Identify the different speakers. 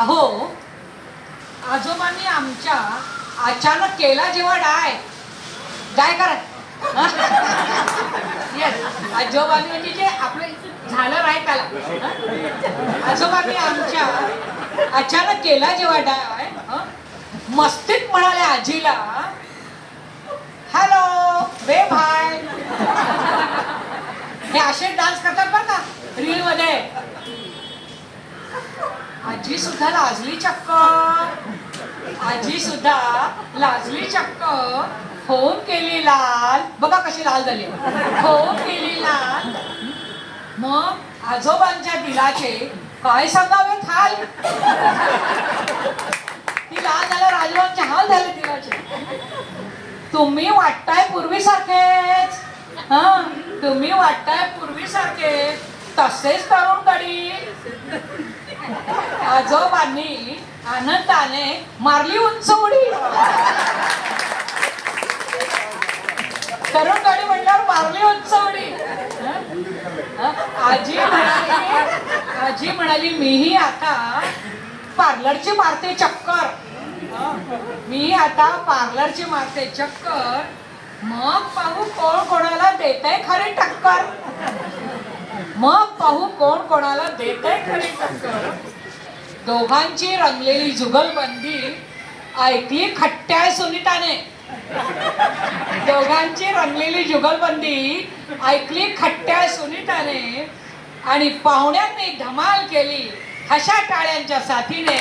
Speaker 1: अहो, आजोबांनी आमच्या अचानक केला जेव्हा डाय करा. येस, आजोबांनी म्हणजे जे आपलं झालं आहे त्याला. आजोबांनी आमच्या अचानक केला जेव्हा डाय, मस्तीत म्हणाले आजीला, हॅलो बे भाय. हे असे डान्स करतात बरं का रील मध्ये. आजी सुद्धा लाजली चक्क. आजी सुद्धा लाजली चक्क. होऊन केली लाल. बघा कशी लाल झाली. होऊन केली लाल. मग आजोबांच्या दिलाचे काय सांगावेत हाल. ती लाल झाल्या राजवांचे हाल झाले दिलाचे. तुम्ही वाटताय पूर्वीसारखेच. तुम्ही वाटताय पूर्वीसारखे तसेच तरुण गडी. आजोबांनी आनंदाने मारली उंच उडी. तरुण गाडी म्हणल्यावर मारली उंच उडी. आजी म्हणाली मीही आता पार्लरची मारते चक्कर. मी आता पार्लरची मारते चक्कर. मग पाहू कोण कोणाला देतय खरी टक्कर. मग पाहू कोण कोणाला देतय खरी टक्कर. दोघांची रंगलेली जुगलबंदी ऐकली खट्ट्या सुनीताने. दोघांची रंगलेली जुगलबंदी ऐकली खट्ट्या सुनीताने. आणि पाहुण्यांनी धमाल केली हशा टाळ्यांच्या साथीने.